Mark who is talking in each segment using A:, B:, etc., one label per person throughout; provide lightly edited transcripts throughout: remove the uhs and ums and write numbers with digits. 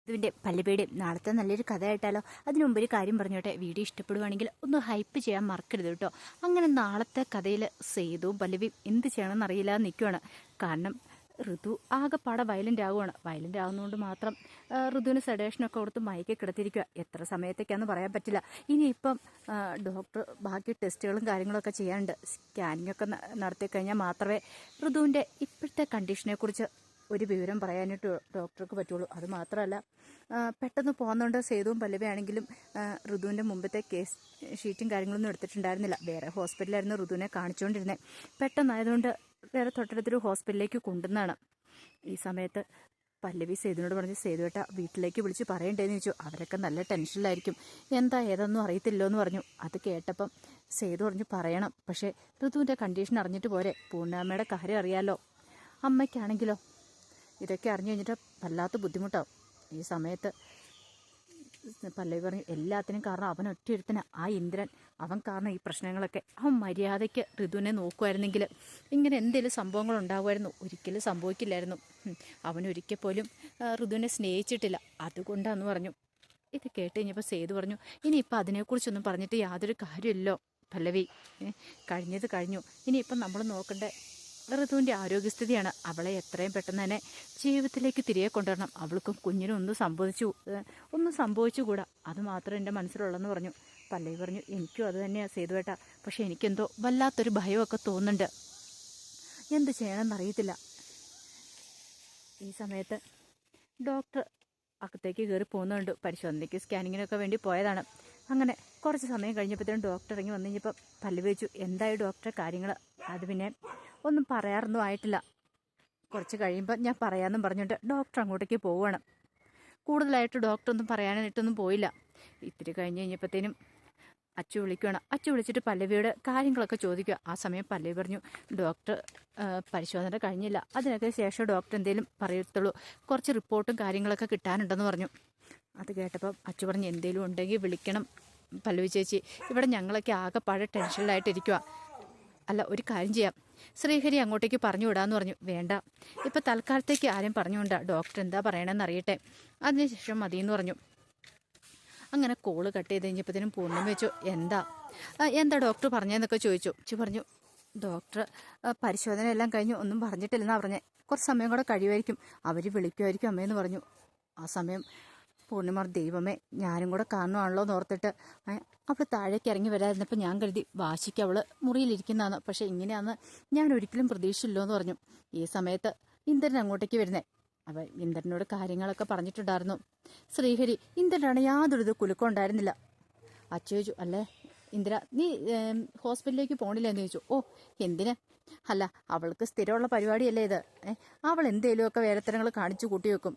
A: ഇതിൻ്റെ പല്ലുപേടിയും നാളത്തെ നല്ലൊരു കഥയായിട്ടാലോ. അതിനു മുമ്പ് ഒരു കാര്യം പറഞ്ഞോട്ടെ, വീഡിയോ ഇഷ്ടപ്പെടുവാണെങ്കിൽ ഒന്ന് ഹൈപ്പ് ചെയ്യാൻ മറക്കരുത് കേട്ടോ. അങ്ങനെ നാളത്തെ കഥയിൽ സേതുവും പല്ലവിയും എന്ത് ചെയ്യണമെന്ന് അറിയില്ല നിൽക്കുവാണ്. കാരണം ഋതു ആകെപ്പാടെ വയലൻ്റ് ആവുകയാണ്. വയലൻ്റ് ആവുന്നതുകൊണ്ട് മാത്രം ഋതുവിന് സെഡേഷനൊക്കെ കൊടുത്ത് മയക്കി കിടത്തിരിക്കുക. എത്ര സമയത്തേക്കാന്ന് പറയാൻ പറ്റില്ല. ഇനിയിപ്പം ഡോക്ടർ ബാക്കി ടെസ്റ്റുകളും കാര്യങ്ങളൊക്കെ ചെയ്യാനുണ്ട്. സ്കാനിങ് ഒക്കെ നടത്തി കഴിഞ്ഞാൽ മാത്രമേ ഋതുവിൻ്റെ ഇപ്പോഴത്തെ കണ്ടീഷനെക്കുറിച്ച് ഒരു വിവരം പറയാനായിട്ട് ഡോക്ടർക്ക് പറ്റുള്ളൂ. അത് മാത്രമല്ല, പെട്ടെന്ന് പോകുന്നുണ്ട്. സേതുവും പല്ലവിയാണെങ്കിലും ഋതുവിൻ്റെ മുമ്പത്തെ കേസ് ഷീറ്റും കാര്യങ്ങളൊന്നും എടുത്തിട്ടുണ്ടായിരുന്നില്ല. വേറെ ഹോസ്പിറ്റലായിരുന്നു ഋതുവിനെ കാണിച്ചുകൊണ്ടിരുന്നത്. പെട്ടെന്നായതുകൊണ്ട് വേറെ തൊട്ടടുത്തൊരു ഹോസ്പിറ്റലിലേക്ക് കൊണ്ടുവന്നാണ്. ഈ സമയത്ത് പല്ലവി സേതുവിനോട് പറഞ്ഞു, സേതുവേട്ട വീട്ടിലേക്ക് വിളിച്ച് പറയണ്ടേന്ന് ചോദിച്ചു. അവരൊക്കെ നല്ല ടെൻഷനിലായിരിക്കും, എന്താ ഏതൊന്നും അറിയത്തില്ലോ എന്ന് പറഞ്ഞു. അത് കേട്ടപ്പം സേതു പറഞ്ഞു, പറയണം, പക്ഷേ ഋതുവിൻ്റെ കണ്ടീഷൻ അറിഞ്ഞിട്ട് പോരെ. പൂർണ്ണാമ്മയുടെ കാര്യം അറിയാലോ. അമ്മയ്ക്കാണെങ്കിലോ ഇതൊക്കെ അറിഞ്ഞു കഴിഞ്ഞിട്ട് വല്ലാത്ത ബുദ്ധിമുട്ടാവും. ഈ സമയത്ത് പല്ലവി പറഞ്ഞു, എല്ലാത്തിനും കാരണം അവൻ ഒറ്റയൊരുത്തന, ആ ഇന്ദ്രൻ. അവൻ കാരണം ഈ പ്രശ്നങ്ങളൊക്കെ. അവൻ മര്യാദയ്ക്ക് ഋതുവിനെ നോക്കുമായിരുന്നെങ്കിൽ ഇങ്ങനെ എന്തെങ്കിലും സംഭവങ്ങൾ ഉണ്ടാകുമായിരുന്നു? ഒരിക്കലും സംഭവിക്കില്ലായിരുന്നു. അവനൊരിക്കൽ പോലും ഋതുവിനെ സ്നേഹിച്ചിട്ടില്ല, അതുകൊണ്ടാന്ന് പറഞ്ഞു. ഇത് കേട്ട് കഴിഞ്ഞപ്പോൾ സേതു പറഞ്ഞു, ഇനിയിപ്പോൾ അതിനെക്കുറിച്ചൊന്നും പറഞ്ഞിട്ട് യാതൊരു കാര്യമില്ലല്ലോ പല്ലവി. കഴിഞ്ഞത് കഴിഞ്ഞു. ഇനിയിപ്പം നമ്മൾ നോക്കണ്ടേ ഋതുവിൻ്റെ ആരോഗ്യസ്ഥിതിയാണ്. അവളെ എത്രയും പെട്ടെന്ന് തന്നെ ജീവിതത്തിലേക്ക് തിരികെ കൊണ്ടുവരണം. അവൾക്കും കുഞ്ഞിനും ഒന്നും സംഭവിച്ചുകൂടാ. അത് മാത്രം എൻ്റെ മനസ്സിലുള്ളെന്ന് പറഞ്ഞു. പല്ലവി പറഞ്ഞു, എനിക്കും അത് തന്നെയാണ് സേതുവേട്ട. പക്ഷെ എനിക്കെന്തോ വല്ലാത്തൊരു ഭയമൊക്കെ തോന്നുന്നുണ്ട്. എന്ത് ചെയ്യണമെന്നറിയത്തില്ല. ഈ സമയത്ത് ഡോക്ടർ അകത്തേക്ക് കയറി പോകുന്നുണ്ട്. പരിശോധനയ്ക്ക് സ്കാനിങ്ങിനൊക്കെ വേണ്ടി പോയതാണ്. അങ്ങനെ കുറച്ച് സമയം കഴിഞ്ഞപ്പോഴത്തേനും ഡോക്ടർ ഇറങ്ങി വന്നു കഴിഞ്ഞപ്പോൾ പല്ലവി വെച്ചു, എന്തായി ഡോക്ടറെ കാര്യങ്ങൾ? അത് പിന്നെ ഒന്നും പറയാറൊന്നും ആയിട്ടില്ല. കുറച്ച് കഴിയുമ്പോൾ ഞാൻ പറയാമെന്നും പറഞ്ഞിട്ട് ഡോക്ടർ അങ്ങോട്ടേക്ക് പോവുകയാണ്. കൂടുതലായിട്ട് ഡോക്ടർ ഒന്നും പറയാനായിട്ടൊന്നും പോയില്ല. ഇത്തിരി കഴിഞ്ഞ് കഴിഞ്ഞപ്പോഴത്തേനും അച്ചു വിളിക്കുകയാണ്. അച്ചു വിളിച്ചിട്ട് പല്ലവിയുടെ കാര്യങ്ങളൊക്കെ ചോദിക്കുക. ആ സമയം പല്ലവി പറഞ്ഞു, ഡോക്ടർ പരിശോധന കഴിഞ്ഞില്ല, അതിനൊക്കെ ശേഷം ഡോക്ടർ എന്തെങ്കിലും പറയത്തുള്ളൂ, കുറച്ച് റിപ്പോർട്ടും കാര്യങ്ങളൊക്കെ കിട്ടാനുണ്ടെന്ന് പറഞ്ഞു. അത് കേട്ടപ്പോൾ അച്ചു പറഞ്ഞു, എന്തെങ്കിലും ഉണ്ടെങ്കിൽ വിളിക്കണം പല്ലവി ചേച്ചി, ഇവിടെ ഞങ്ങളൊക്കെ ആകെപ്പാടെ ടെൻഷനിലായിട്ടിരിക്കുക. അല്ല, ഒരു കാര്യം ചെയ്യാം, ശ്രീഹരി അങ്ങോട്ടേക്ക് പറഞ്ഞു വിടാന്ന് പറഞ്ഞു. വേണ്ട, ഇപ്പം തൽക്കാലത്തേക്ക് ആരും പറഞ്ഞുകൊണ്ടാ, ഡോക്ടർ എന്താ പറയണമെന്ന് അറിയട്ടെ, അതിനുശേഷം മതിയെന്ന് പറഞ്ഞു. അങ്ങനെ കോള് കട്ട് ചെയ്ത് കഴിഞ്ഞപ്പോഴത്തേനും പൂർണ്ണം വെച്ചു, എന്താ ഡോക്ടർ പറഞ്ഞതെന്നൊക്കെ ചോദിച്ചു. പറഞ്ഞു, ഡോക്ടർ പരിശോധന എല്ലാം കഴിഞ്ഞു, ഒന്നും പറഞ്ഞിട്ടില്ലെന്നാണ് പറഞ്ഞത്, കുറച്ച് സമയം കൂടെ കഴിയുമായിരിക്കും, അവർ വിളിക്കുമായിരിക്കും അമ്മയെന്ന് പറഞ്ഞു. ആ സമയം പൂർണ്ണിമ, ദൈവമേ, ഞാനും കൂടെ കാണുവാണല്ലോ എന്ന് ഓർത്തിട്ട് അവൾ താഴേക്ക് ഇറങ്ങി വരാതിരുന്നപ്പോൾ ഞാൻ കരുതി വാശിക്ക് അവൾ മുറിയിലിരിക്കുന്നതാണ്. പക്ഷെ ഇങ്ങനെയാണെന്ന് ഞാൻ ഒരിക്കലും പ്രതീക്ഷിച്ചില്ലോ എന്ന് പറഞ്ഞു. ഈ സമയത്ത് ഇന്ദ്രൻ അങ്ങോട്ടേക്ക് വരുന്നേ. അവ ഇന്ദ്രനോട് കാര്യങ്ങളൊക്കെ പറഞ്ഞിട്ടുണ്ടായിരുന്നു. ശ്രീഹരി ഇന്ദ്രനാണ് യാതൊരു കുലുക്കം ഉണ്ടായിരുന്നില്ല. അച്ചു ചോദിച്ചു, അല്ലേ ഇന്ദ്ര, നീ ഹോസ്പിറ്റലിലേക്ക് പോകണില്ല എന്ന് ചോദിച്ചു. ഓ, എന്തിന്? അല്ല, അവൾക്ക് സ്ഥിരമുള്ള പരിപാടിയല്ലേ ഇത്. അവൾ എന്തേലുമൊക്കെ വേലത്തരങ്ങൾ കാണിച്ചു കൂട്ടി വെക്കും,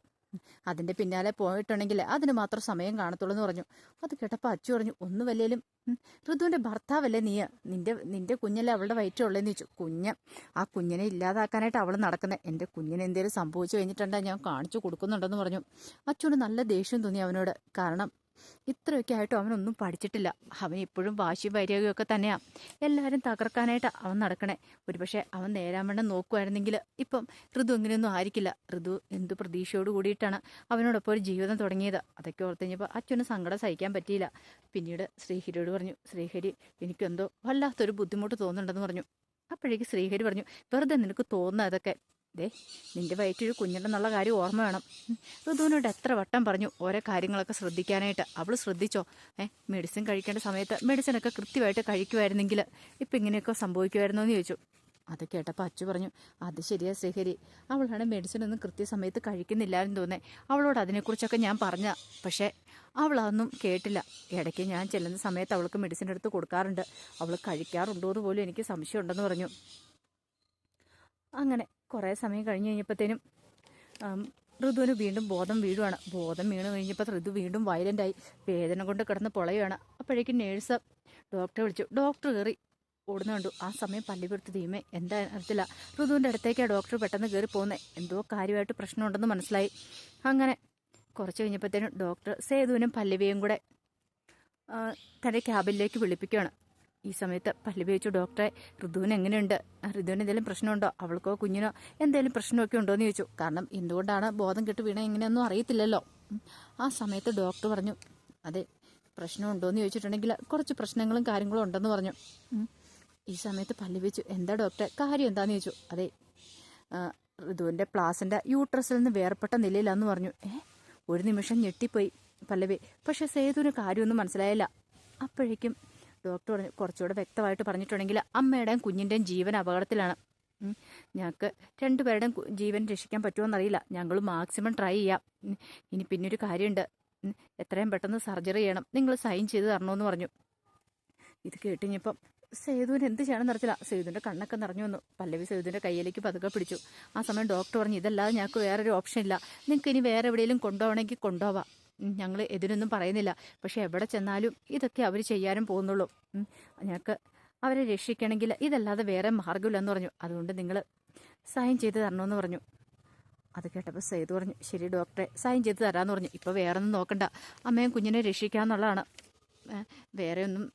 A: അതിൻ്റെ പിന്നാലെ പോയിട്ടുണ്ടെങ്കിൽ അതിന് മാത്രം സമയം കാണത്തുള്ളൂ എന്ന് പറഞ്ഞു. അത് കേട്ടപ്പോൾ അച്ചു പറഞ്ഞു, ഒന്നു വല്ലേലും ഋതുവിൻ്റെ ഭർത്താവല്ലേ നീ? നിന്റെ കുഞ്ഞല്ലേ അവളുടെ വയറ്റുള്ളതെന്ന് ചോദിച്ചു. ആ കുഞ്ഞിനെ ഇല്ലാതാക്കാനായിട്ട് അവൾ നടക്കുന്നത്. എൻ്റെ കുഞ്ഞിനെ എന്തെങ്കിലും സംഭവിച്ചു കഴിഞ്ഞിട്ടുണ്ടെങ്കിൽ ഞാൻ കാണിച്ചു കൊടുക്കുന്നുണ്ടെന്ന് പറഞ്ഞു. അച്ചുവിന് നല്ല ദേഷ്യം തോന്നി അവനോട്. കാരണം ഇത്രയൊക്കെ ആയിട്ടും അവനൊന്നും പഠിച്ചിട്ടില്ല. അവൻ ഇപ്പോഴും വാശിയും വൈരാഗ്യമൊക്കെ തന്നെയാണ്. എല്ലാവരും തകർക്കാനായിട്ട് അവൻ നടക്കണേ. ഒരുപക്ഷെ അവൻ നേരാവണ്ണം നോക്കുമായിരുന്നെങ്കിൽ ഇപ്പം ഋതു ഇങ്ങനെയൊന്നും ആയിരിക്കില്ല. ഋതു എന്തു പ്രതീക്ഷയോട് കൂടിയിട്ടാണ് അവനോടൊപ്പം ഒരു ജീവിതം തുടങ്ങിയത്. അതൊക്കെ ഓർത്ത് കഴിഞ്ഞപ്പോൾ അച്ഛന് സങ്കടം സഹിക്കാൻ പറ്റിയില്ല. പിന്നീട് ശ്രീഹരിയോട് പറഞ്ഞു, ശ്രീഹരി, എനിക്കെന്തോ വല്ലാത്തൊരു ബുദ്ധിമുട്ട് തോന്നുന്നുണ്ടെന്ന് പറഞ്ഞു. അപ്പോഴേക്ക് ശ്രീഹരി പറഞ്ഞു, വെറുതെ നിനക്ക് തോന്നുന്ന അതൊക്കെ. നിന്റെ വയറ്റൊരു കുഞ്ഞുണ്ടെന്നുള്ള കാര്യം ഓർമ്മ വേണം. ഋതുവിനോട് എത്ര വട്ടം പറഞ്ഞു ഓരോ കാര്യങ്ങളൊക്കെ ശ്രദ്ധിക്കാനായിട്ട്. അവൾ ശ്രദ്ധിച്ചോ? മെഡിസിൻ കഴിക്കേണ്ട സമയത്ത് മെഡിസിനൊക്കെ കൃത്യമായിട്ട് കഴിക്കുമായിരുന്നെങ്കിൽ ഇപ്പം ഇങ്ങനെയൊക്കെ സംഭവിക്കുമായിരുന്നോ എന്ന് ചോദിച്ചു. അത് കേട്ടപ്പോൾ അച്ചു പറഞ്ഞു, അത് ശരിയാ ശ്രീഹരി, അവളാണ് മെഡിസിനൊന്നും കൃത്യസമയത്ത് കഴിക്കുന്നില്ലാന്ന് തോന്നേ. അവളോട് അതിനെക്കുറിച്ചൊക്കെ ഞാൻ പറഞ്ഞ, പക്ഷേ അവളതൊന്നും കേട്ടില്ല. ഇടയ്ക്ക് ഞാൻ ചെല്ലുന്ന സമയത്ത് അവൾക്ക് മെഡിസിൻ എടുത്ത് കൊടുക്കാറുണ്ട്, അവൾ കഴിക്കാറുണ്ടോ എന്ന് പോലും എനിക്ക് സംശയമുണ്ടെന്ന് പറഞ്ഞു. അങ്ങനെ കുറേ സമയം കഴിഞ്ഞ് കഴിഞ്ഞപ്പോഴത്തേനും ഋതുവിന് വീണ്ടും ബോധം വീഴുവാണ്. ബോധം വീണ് കഴിഞ്ഞപ്പോൾ ഋതു വീണ്ടും വയലൻ്റായി വേദന കൊണ്ട് കിടന്ന് പൊളയുകയാണ്. അപ്പോഴേക്കും നേഴ്സ് ഡോക്ടറെ വിളിച്ചു. ഡോക്ടർ കയറി ഓടുന്ന കണ്ടു. ആ സമയം പല്ലിപുരത്ത് തീമേ എന്താ അറിയത്തില്ല, ഋതുവിൻ്റെ അടുത്തേക്കാണ് ഡോക്ടർ പെട്ടെന്ന് കയറി പോകുന്നത്. എന്തോ കാര്യമായിട്ട് പ്രശ്നമുണ്ടെന്ന് മനസ്സിലായി. അങ്ങനെ കുറച്ച് കഴിഞ്ഞപ്പോഴത്തേനും ഡോക്ടർ സേതുവിനും പല്ലവിയും കൂടെ തൻ്റെ ക്യാബിനിലേക്ക് വിളിപ്പിക്കുകയാണ്. ഈ സമയത്ത് പല്ലവി ചോദിച്ചു, ഡോക്ടറെ, ഋതുവിന് എങ്ങനെയുണ്ട്? ഋതുവിന് എന്തെങ്കിലും പ്രശ്നമുണ്ടോ? അവൾക്കോ കുഞ്ഞിനോ എന്തെങ്കിലും പ്രശ്നമൊക്കെ ഉണ്ടോ എന്ന് ചോദിച്ചു. കാരണം എന്തുകൊണ്ടാണ് ബോധം കെട്ട് വീണ എങ്ങനെയൊന്നും അറിയത്തില്ലല്ലോ. ആ സമയത്ത് ഡോക്ടർ പറഞ്ഞു, അതെ പ്രശ്നമുണ്ടോയെന്ന് ചോദിച്ചിട്ടുണ്ടെങ്കിൽ കുറച്ച് പ്രശ്നങ്ങളും കാര്യങ്ങളും ഉണ്ടെന്ന് പറഞ്ഞു. ഈ സമയത്ത് പല്ലവിച്ചു, എന്താ ഡോക്ടറെ കാര്യം എന്താണെന്ന് ചോദിച്ചു. അതെ ഋതുവിൻ്റെ പ്ലാസിൻ്റെ യൂട്രസിൽ നിന്ന് വേർപെട്ട നിലയിലാന്ന് പറഞ്ഞു. ഒരു നിമിഷം ഞെട്ടിപ്പോയി പല്ലവി. പക്ഷെ സേതുവിന് കാര്യമൊന്നും മനസ്സിലായില്ല. അപ്പോഴേക്കും ഡോക്ടർ പറഞ്ഞു, കുറച്ചുകൂടെ വ്യക്തമായിട്ട് പറഞ്ഞിട്ടുണ്ടെങ്കിൽ അമ്മയുടെയും കുഞ്ഞിൻ്റെയും ജീവൻ അപകടത്തിലാണ്. ഞങ്ങൾക്ക് രണ്ടുപേരുടെയും ജീവൻ രക്ഷിക്കാൻ പറ്റുമോയെന്നറിയില്ല. ഞങ്ങൾ മാക്സിമം ട്രൈ ചെയ്യാം. ഇനി പിന്നൊരു കാര്യമുണ്ട്, എത്രയും പെട്ടെന്ന് സർജറി ചെയ്യണം. നിങ്ങൾ സൈൻ ചെയ്ത് തരണമെന്ന് പറഞ്ഞു. ഇത് കേട്ടുകഴിഞ്ഞപ്പം സേതുവിന് എന്ത് ചെയ്യണമെന്ന് അറിയില്ല. സേതുവിൻ്റെ കണ്ണൊക്കെ നിറഞ്ഞു വന്നു. പല്ലവി സേതുവിൻ്റെ കയ്യിലേക്ക് പതുക്കെ പിടിച്ചു. ആ സമയം ഡോക്ടർ പറഞ്ഞു, ഇതല്ലാതെ ഞങ്ങൾക്ക് വേറൊരു ഓപ്ഷൻ ഇല്ല. നിങ്ങൾക്ക് ഇനി വേറെ എവിടെയെങ്കിലും കൊണ്ടുപോകണമെങ്കിൽ കൊണ്ടുപോവാം. ഞങ്ങൾ എതിരൊന്നും പറയുന്നില്ല. പക്ഷെ എവിടെ ചെന്നാലും ഇതൊക്കെ അവർ ചെയ്യാനും പോകുന്നുള്ളൂ. ഞങ്ങൾക്ക് അവരെ രക്ഷിക്കണമെങ്കിൽ ഇതല്ലാതെ വേറെ മാർഗ്ഗമില്ലെന്ന് പറഞ്ഞു. അതുകൊണ്ട് നിങ്ങൾ സൈൻ ചെയ്ത് തരണമെന്ന് പറഞ്ഞു. അത് കേട്ടപ്പോൾ സേതു പറഞ്ഞു, ശരി ഡോക്ടറെ സൈൻ ചെയ്ത് തരാമെന്ന് പറഞ്ഞു. ഇപ്പോൾ വേറെ ഒന്നും നോക്കണ്ട, അമ്മയും കുഞ്ഞിനെ രക്ഷിക്കാമെന്നുള്ളതാണ്. വേറെ ഒന്നും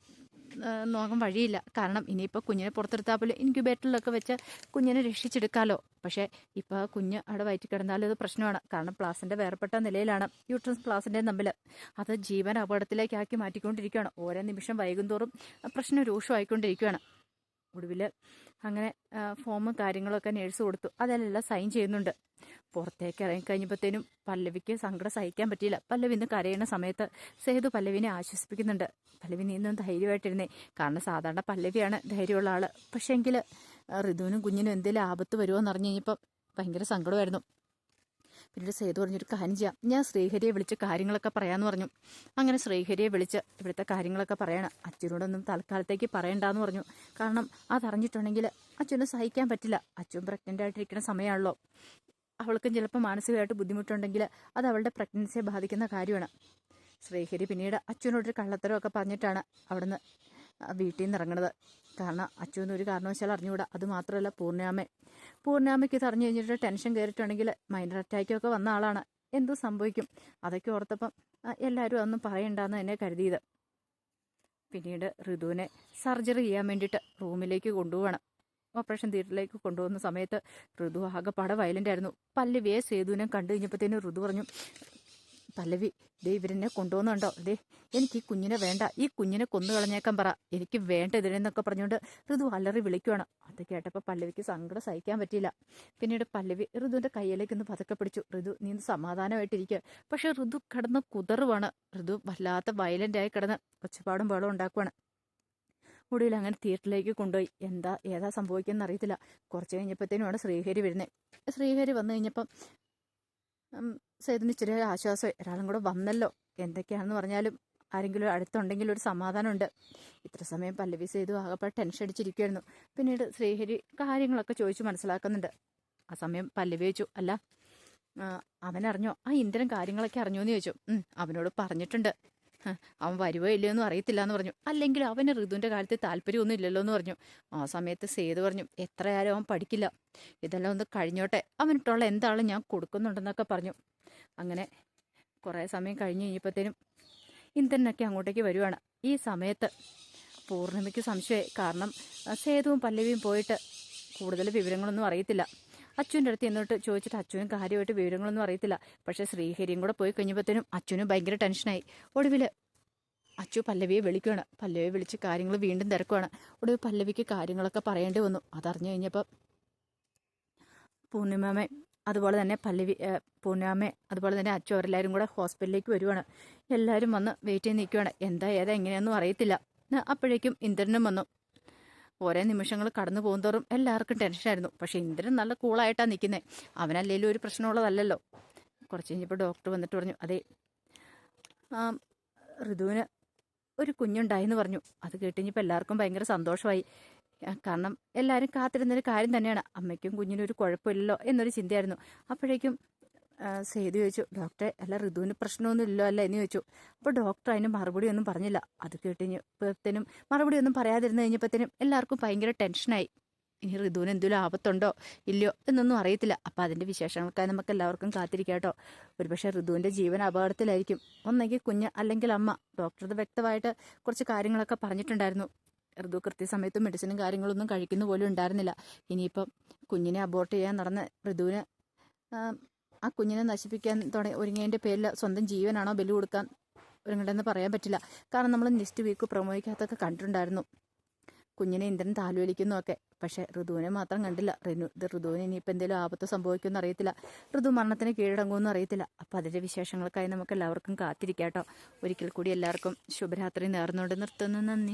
A: നോക്കാൻ വഴിയില്ല. കാരണം ഇനിയിപ്പോൾ കുഞ്ഞിനെ പുറത്തെടുത്താൽ പോലും ഇൻക്യുബേറ്ററിലൊക്കെ വെച്ച് കുഞ്ഞിനെ രക്ഷിച്ചെടുക്കാമല്ലോ. പക്ഷേ ഇപ്പോൾ കുഞ്ഞ് അവിടെ വയറ്റി കിടന്നാലും ഇത് പ്രശ്നമാണ്. കാരണം പ്ലാസിൻ്റെ വേർപെട്ട നിലയിലാണ് യൂട്രസ് പ്ലാസിൻ്റെയും തമ്മിൽ. അത് ജീവൻ അപകടത്തിലേക്കാക്കി മാറ്റിക്കൊണ്ടിരിക്കുകയാണ്. ഓരോ നിമിഷം വൈകുന്തോറും പ്രശ്നം രൂക്ഷമായിക്കൊണ്ടിരിക്കുകയാണ്. ഒടുവിൽ അങ്ങനെ ഫോമും കാര്യങ്ങളൊക്കെ നേഴ്സ് കൊടുത്തു. അതിലെല്ലാം സൈൻ ചെയ്യുന്നുണ്ട്. പുറത്തേക്ക് ഇറങ്ങിക്കഴിഞ്ഞപ്പോഴത്തേനും പല്ലവിക്ക് സങ്കടം സഹിക്കാൻ പറ്റിയില്ല. പല്ലവി ഇന്ന് കരയുന്ന സമയത്ത് സേതു പല്ലവിനെ ആശ്വസിപ്പിക്കുന്നുണ്ട്. പല്ലവി നീ ഇന്നും ധൈര്യമായിട്ടിരുന്നേ. കാരണം സാധാരണ പല്ലവിയാണ് ധൈര്യമുള്ള ആൾ. പക്ഷേങ്കിൽ ഋതുവിനും കുഞ്ഞിനും എന്തെങ്കിലും ആപത്ത് വരുമോ എന്ന് അറിഞ്ഞു കഴിഞ്ഞപ്പോൾ ഭയങ്കര സങ്കടമായിരുന്നു. പിന്നീട് സേതു പറഞ്ഞൊരു കാര്യം ചെയ്യാം, ഞാൻ ശ്രീഹരിയെ വിളിച്ച് കാര്യങ്ങളൊക്കെ പറയാമെന്ന് പറഞ്ഞു. അങ്ങനെ ശ്രീഹരിയെ വിളിച്ച് ഇവിടുത്തെ കാര്യങ്ങളൊക്കെ പറയണം. അച്ഛനോടൊന്നും തൽക്കാലത്തേക്ക് പറയണ്ടെന്ന് പറഞ്ഞു. കാരണം അതറിഞ്ഞിട്ടുണ്ടെങ്കിൽ അച്ഛനും സഹിക്കാൻ പറ്റില്ല. അച്ഛൻ പ്രഗ്നൻ്റ് ആയിട്ടിരിക്കുന്ന സമയമാണല്ലോ. അവൾക്കും ചിലപ്പോൾ മാനസികമായിട്ട് ബുദ്ധിമുട്ടുണ്ടെങ്കിൽ അത് അവളുടെ പ്രഗ്നൻസിയെ ബാധിക്കുന്ന കാര്യമാണ്. ശ്രീഹരി പിന്നീട് അച്ഛനോടൊരു കള്ളത്തരമൊക്കെ പറഞ്ഞിട്ടാണ് അവിടുന്ന് വീട്ടിൽ നിന്ന് ഇറങ്ങുന്നത്. കാരണം അച്ഛനൊന്നും ഒരു കാരണവശാലും അറിഞ്ഞുകൂടാ. അതുമാത്രമല്ല പൂർണ്ണാമയ്ക്ക് ഇത് അറിഞ്ഞു കഴിഞ്ഞിട്ട് ടെൻഷൻ കയറിയിട്ടുണ്ടെങ്കിൽ മൈനർ അറ്റാക്കൊക്കെ വന്ന ആളാണ്. എന്തു സംഭവിക്കും അതൊക്കെ ഓർത്തപ്പം എല്ലാവരും അതൊന്നും പറയണ്ടെന്ന് തന്നെ കരുതിയത്. പിന്നീട് ഋതുവിനെ സർജറി ചെയ്യാൻ വേണ്ടിയിട്ട് റൂമിലേക്ക് കൊണ്ടുപോകണം. ഓപ്പറേഷൻ തിയേറ്ററിലേക്ക് കൊണ്ടുപോകുന്ന സമയത്ത് ഋതു ആകെപ്പാടെ വയലൻ്റ് ആയിരുന്നു. പല്ലവിയെ സേതുവിനെ കണ്ടു കഴിഞ്ഞപ്പോഴത്തേനും ഋതു പറഞ്ഞു, പല്ലവി ദേ ഇവരെന്നെ കൊണ്ടുപോകുന്നുണ്ടോ, ദേ എനിക്ക് ഈ കുഞ്ഞിനെ വേണ്ട, ഈ കുഞ്ഞിനെ കൊന്നു കളഞ്ഞേക്കാൻ പറ, എനിക്ക് വേണ്ട ഇതിനെന്നൊക്കെ പറഞ്ഞുകൊണ്ട് ഋതു അലറി വിളിക്കുവാണ്. അത് കേട്ടപ്പോൾ പല്ലവിക്ക് സങ്കടം സഹിക്കാൻ പറ്റിയില്ല. പിന്നീട് പല്ലവി ഋതുവിൻ്റെ കയ്യിലേക്ക് ഒന്ന് പതുക്കെ പിടിച്ചു. ഋതു നീ ഒന്ന് സമാധാനമായിട്ടിരിക്കുക. പക്ഷെ ഋതു കിടന്ന് കുതറുവാണ്. ഋതു വല്ലാത്ത വയലൻ്റായി കിടന്ന് ഒച്ചപ്പാടും ബഹളവും ഉണ്ടാക്കുവാണ്. ഒടുവിൽ അങ്ങനെ തിയേറ്ററിലേക്ക് കൊണ്ടുപോയി. ഏതാ സംഭവിക്കുമെന്ന് അറിയത്തില്ല. കുറച്ച് കഴിഞ്ഞപ്പോഴത്തേനുമാണ് ശ്രീഹരി വരുന്നത്. ശ്രീഹരി വന്നു കഴിഞ്ഞപ്പം സേതുവിന് ഇച്ചിരി ആശ്വാസം, ഒരാളും കൂടെ വന്നല്ലോ. എന്തൊക്കെയാണെന്ന് പറഞ്ഞാലും ആരെങ്കിലും അടുത്തുണ്ടെങ്കിൽ ഒരു സമാധാനമുണ്ട്. ഇത്ര സമയം പല്ലവി സേതു ആകെപ്പാട് ടെൻഷൻ അടിച്ചിരിക്കുമായിരുന്നു. പിന്നീട് ശ്രീഹരി കാര്യങ്ങളൊക്കെ ചോദിച്ചു മനസ്സിലാക്കുന്നുണ്ട്. ആ സമയം പല്ലവി ചോദിച്ചു, അല്ല അവനറിഞ്ഞോ, ആ ഇന്ദ്രൻ കാര്യങ്ങളൊക്കെ അറിഞ്ഞോ എന്ന് ചോദിച്ചു. അവനോട് പറഞ്ഞിട്ടുണ്ട്, അവൻ വരുവോ ഇല്ലയോ എന്നും അറിയത്തില്ല എന്ന് പറഞ്ഞു. അല്ലെങ്കിൽ അവന് ഋതുവിൻ്റെ കാര്യത്തിൽ താല്പര്യമൊന്നും ഇല്ലല്ലോ എന്ന് പറഞ്ഞു. ആ സമയത്ത് സേതു പറഞ്ഞു, എത്രയായാലും അവൻ പഠിക്കില്ല, ഇതെല്ലാം ഒന്ന് കഴിഞ്ഞോട്ടെ, അവനിട്ടുള്ള എന്താളും ഞാൻ കൊടുക്കുന്നുണ്ടെന്നൊക്കെ പറഞ്ഞു. അങ്ങനെ കുറേ സമയം കഴിഞ്ഞ് കഴിഞ്ഞപ്പോഴത്തേനും ഇന്ദ്രനൊക്കെ അങ്ങോട്ടേക്ക് വരുവാണ്. ഈ സമയത്ത് പൂർണ്ണിമയ്ക്ക് സംശയമായി. കാരണം സേതുവും പല്ലവിയും പോയിട്ട് കൂടുതൽ വിവരങ്ങളൊന്നും അറിയത്തില്ല. അച്ഛൻ്റെ അടുത്ത് എന്നിട്ട് ചോദിച്ചിട്ട് അച്ഛനും കാര്യമായിട്ട് വിവരങ്ങളൊന്നും അറിയത്തില്ല. പക്ഷേ ശ്രീഹരിയും കൂടെ പോയി കഴിഞ്ഞപ്പോഴത്തേനും അച്ഛനും ഭയങ്കര ടെൻഷനായി. ഒടുവിൽ അച്ചു പല്ലവിയെ വിളിക്കുകയാണ്. പല്ലവിയെ വിളിച്ച് കാര്യങ്ങൾ വീണ്ടും തിരക്കുവാണ്. ഒടുവിൽ പല്ലവിക്ക് കാര്യങ്ങളൊക്കെ പറയേണ്ടി വന്നു. അതറിഞ്ഞു കഴിഞ്ഞപ്പോൾ പൂർണ്ണിമാമേ അതുപോലെ തന്നെ പൂർണ്ണിമാമേ അതുപോലെ തന്നെ അച്ചു അവരെല്ലാവരും കൂടെ ഹോസ്പിറ്റലിലേക്ക് വരുവാണ്. എല്ലാവരും വന്ന് വെയിറ്റ് ചെയ്ത് നിൽക്കുകയാണ്. എന്താ എങ്ങനെയൊന്നും അറിയത്തില്ല. അപ്പോഴേക്കും ഇന്ദ്രനും വന്നു. ഓരോ നിമിഷങ്ങൾ കടന്നു പോകുന്തോറും എല്ലാവർക്കും ടെൻഷനായിരുന്നു. പക്ഷേ ഇന്ദ്രൻ നല്ല കൂളായിട്ടാണ് നിൽക്കുന്നത്. അവനല്ലേലും ഒരു പ്രശ്നമുള്ളതല്ലല്ലോ. കുറച്ച് കഴിഞ്ഞപ്പോൾ ഡോക്ടർ വന്നിട്ട് പറഞ്ഞു, അതെ ഋതുവിന് ഒരു കുഞ്ഞുണ്ടായിന്ന് പറഞ്ഞു. അത് കേട്ടുകഴിഞ്ഞപ്പോൾ എല്ലാവർക്കും ഭയങ്കര സന്തോഷമായി. കാരണം എല്ലാവരും കാത്തിരുന്നൊരു കാര്യം തന്നെയാണ്. അമ്മയ്ക്കും കുഞ്ഞിനും ഒരു കുഴപ്പമില്ലല്ലോ എന്നൊരു ചിന്തയായിരുന്നു. അപ്പോഴേക്കും സേതു ചോദിച്ചു, ഡോക്ടറെ അല്ല ഋതുവിന് പ്രശ്നമൊന്നും ഇല്ലല്ലോ അല്ല എന്ന് ചോദിച്ചു. അപ്പോൾ ഡോക്ടർ അതിന് മറുപടി ഒന്നും പറഞ്ഞില്ല. അത് കേട്ടുകഴിഞ്ഞപ്പോഴത്തേനും മറുപടി ഒന്നും പറയാതിരുന്ന് കഴിഞ്ഞപ്പോഴത്തേനും എല്ലാവർക്കും ഭയങ്കര ടെൻഷനായി. ഇനി ഋതുവിന് എന്തെങ്കിലും ആപത്തുണ്ടോ ഇല്ലയോ എന്നൊന്നും അറിയത്തില്ല. അപ്പം അതിൻ്റെ വിശേഷങ്ങൾക്കായി നമുക്ക് എല്ലാവർക്കും കാത്തിരിക്കാം കേട്ടോ. ഒരുപക്ഷെ ഋതുവിൻ്റെ ജീവൻ അപകടത്തിലായിരിക്കും. ഒന്നെങ്കിൽ കുഞ്ഞ് അല്ലെങ്കിൽ അമ്മ. ഡോക്ടർ വ്യക്തമായിട്ട് കുറച്ച് കാര്യങ്ങളൊക്കെ പറഞ്ഞിട്ടുണ്ടായിരുന്നു. ഋതു കൃത്യസമയത്ത് മെഡിസിനും കാര്യങ്ങളൊന്നും കഴിക്കുന്ന പോലും ഉണ്ടായിരുന്നില്ല. ഇനിയിപ്പം കുഞ്ഞിനെ അബോർട്ട് ചെയ്യാൻ നടന്ന ഋതുവിന് ആ കുഞ്ഞിനെ നശിപ്പിക്കാൻ ഒരുങ്ങിയതിൻ്റെ പേരിൽ സ്വന്തം ജീവനാണോ ബലി കൊടുക്കാൻ ഒരുങ്ങണ്ടെന്ന് പറയാൻ പറ്റില്ല. കാരണം നമ്മൾ നെക്സ്റ്റ് വീക്ക് പ്രൊമോയ്ക്കകത്തൊക്കെ കണ്ടിട്ടുണ്ടായിരുന്നു കുഞ്ഞിനെ ഇന്ദ്രൻ താലോലിക്കുന്നൊക്കെ. പക്ഷെ ഋതുവിനെ മാത്രം കണ്ടില്ല. ഋതുവിന് ഇനിയിപ്പോൾ എന്തെങ്കിലും ആപത്ത് സംഭവിക്കുമെന്ന് അറിയത്തില്ല. ഋതു മരണത്തിന് കീഴടങ്ങുമെന്ന് അറിയത്തില്ല. അപ്പോൾ അതിൻ്റെ വിശേഷങ്ങൾക്കായി നമുക്ക് എല്ലാവർക്കും കാത്തിരിക്കാം കേട്ടോ. ഒരിക്കൽ കൂടി എല്ലാവർക്കും ശുഭരാത്രി നേർന്നുകൊണ്ട് നിർത്തുന്നു. നന്ദി.